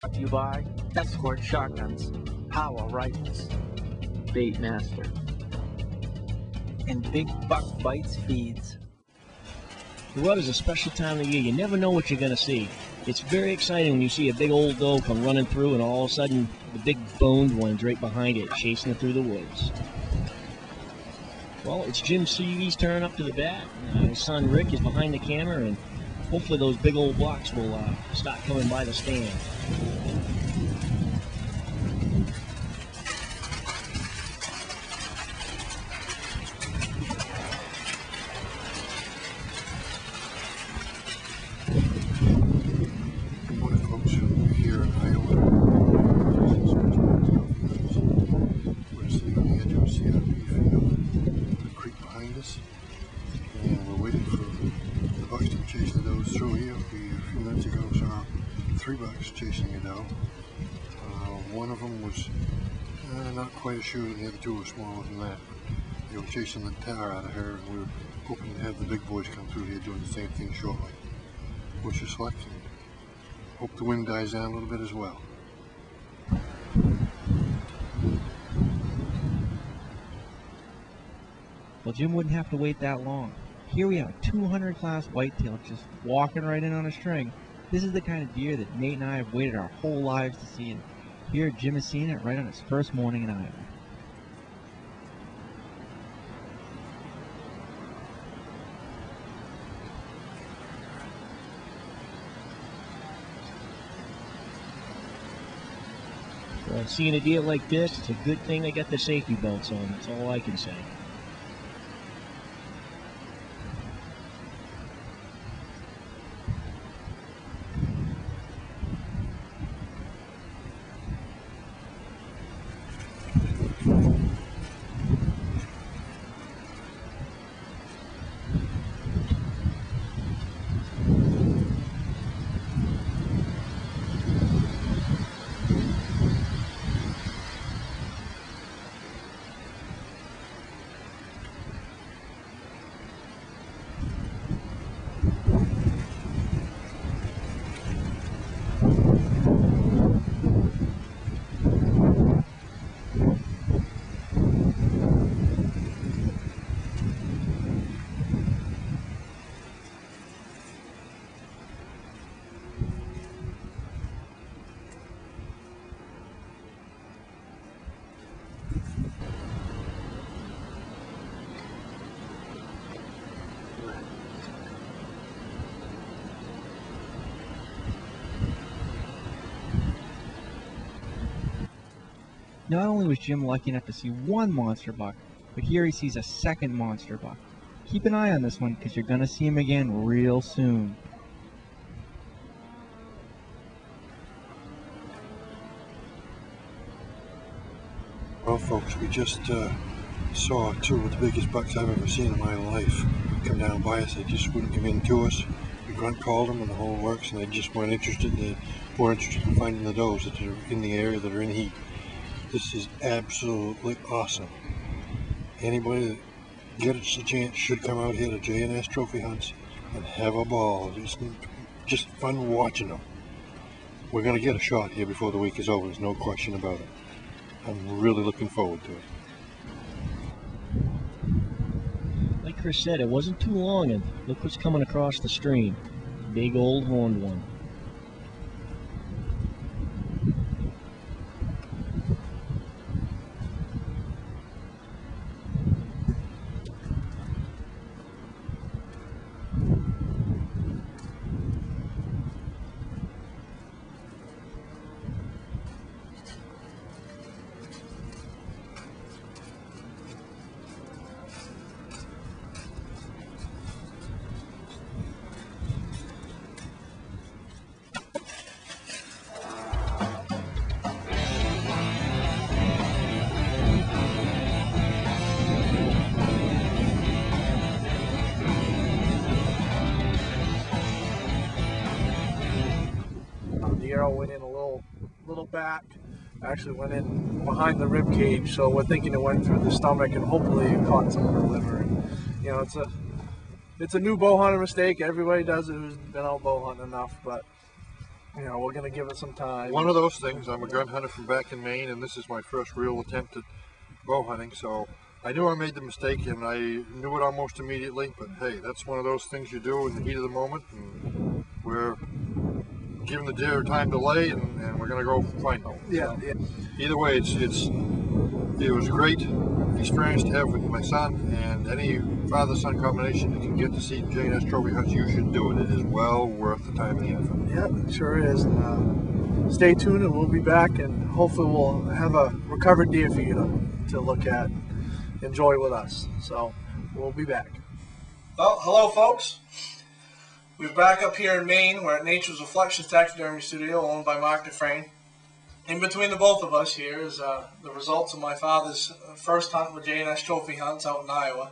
Brought to you by Escort Shotguns, Power Rifles, Bait Master, and Big Buck Bites Feeds. The rut is a special time of the year. You never know what you're going to see. It's very exciting when you see a big old doe come running through and all of a sudden the big boned one's right behind it, chasing it through the woods. Well, it's Jim CV's turn up to the bat. His son Rick is behind the camera, and hopefully those big old blocks will start coming by the stand. One of the folks here in Iowa, we're sitting on the edge of a CRP field, the creek behind us, and we're waiting for the bucks to be chasing the does through here. We, a few minutes ago, saw 3 bucks chasing a doe. One of them was not quite as sure, and the other 2 were smaller than that. They were chasing the tar out of her, and we were hoping to have the big boys come through here doing the same thing shortly. What's your selection? Hope the wind dies down a little bit as well. Well, Jim wouldn't have to wait that long. Here we have a 200 class whitetail just walking right in on a string. This is the kind of deer that Nate and I have waited our whole lives to see, and here Jim has seen it right on his first morning in Iowa. Well, seeing a deer like this, it's a good thing they got the safety belts on. That's all I can say. Not only was Jim lucky enough to see one monster buck, but here he sees a second monster buck. Keep an eye on this one because you're going to see him again real soon. Well, folks, we just saw 2 of the biggest bucks I've ever seen in my life come down by us. They just wouldn't come in to us. We grunt called them and the whole works, and they just weren't interested. More interested in finding the does that are in the area that are in heat. This is absolutely awesome. Anybody that gets a chance should come out here to J&S Trophy Hunts and have a ball. It's just fun watching them. We're going to get a shot here before the week is over. There's no question about it. I'm really looking forward to it. Like Chris said, it wasn't too long, and look what's coming across the stream. Big old horned one. The arrow went in a little back, actually went in behind the rib cage, so we're thinking it went through the stomach and hopefully it caught some of the liver. You know, it's a new bow hunter mistake. Everybody does it who's been out bow hunting enough, but you know, we're going to give it some time. One of those things. I'm a gun hunter from back in Maine, and this is my first real attempt at bow hunting. So I knew I made the mistake, and I knew it almost immediately. But hey, that's one of those things you do in the heat of the moment. And we're giving the deer time to lay, and we're going to go find them. Yeah, So, yeah. either way, it was a great experience to have with my son, and any father-son combination that can get to see J&S trophy hunts, you should do it. It is well worth the time and the effort. Yeah, it sure is. And, stay tuned, and we'll be back, and hopefully we'll have a recovered deer for you to look at and enjoy with us. So we'll be back. Well, hello folks. We're back up here in Maine. We're at Nature's Reflections Taxidermy Studio, owned by Mark Dufresne. In between the both of us here is the results of my father's first hunt with J&S Trophy Hunts out in Iowa.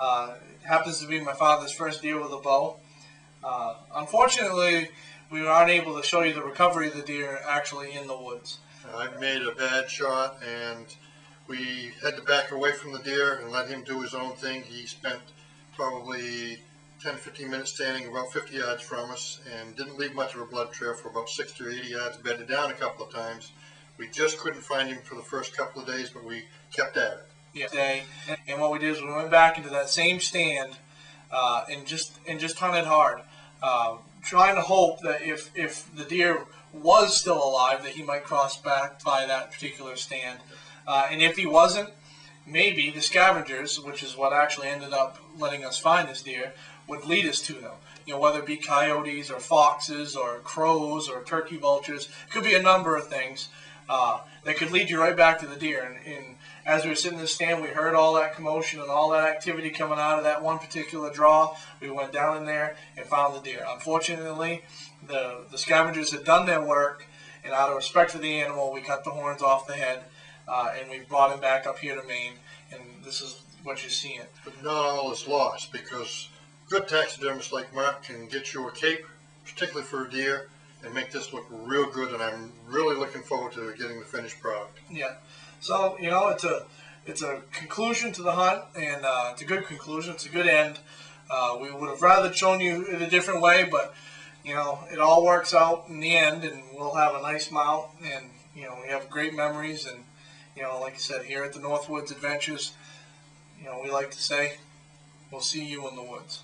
It happens to be my father's first deer with a bow. Unfortunately, we were unable to show you the recovery of the deer actually in the woods. I made a bad shot, and we had to back away from the deer and let him do his own thing. He spent probably 10-15 minutes standing about 50 yards from us and didn't leave much of a blood trail for about 60 or 80 yards, bedded down a couple of times. We just couldn't find him for the first couple of days, but we kept at it. Yeah. And what we did is we went back into that same stand and just hunted hard, trying to hope that if the deer was still alive, that he might cross back by that particular stand. And if he wasn't, maybe the scavengers, which is what actually ended up letting us find this deer, would lead us to them. You know, whether it be coyotes or foxes or crows or turkey vultures, could be a number of things that could lead you right back to the deer. And as we were sitting in the stand, we heard all that commotion and all that activity coming out of that one particular draw. We went down in there and found the deer. Unfortunately, the scavengers had done their work, and out of respect for the animal, we cut the horns off the head, and we brought him back up here to Maine, and this is what you're seeing. But not all is lost, because good taxidermists like Mark can get you a cape, particularly for a deer, and make this look real good, and I'm really looking forward to getting the finished product. Yeah. So, you know, it's a conclusion to the hunt, and it's a good conclusion. It's a good end. We would have rather shown you in a different way, but, you know, it all works out in the end, and we'll have a nice mount, and, you know, we have great memories, and, you know, like I said, here at the Northwoods Adventures, you know, we like to say, we'll see you in the woods.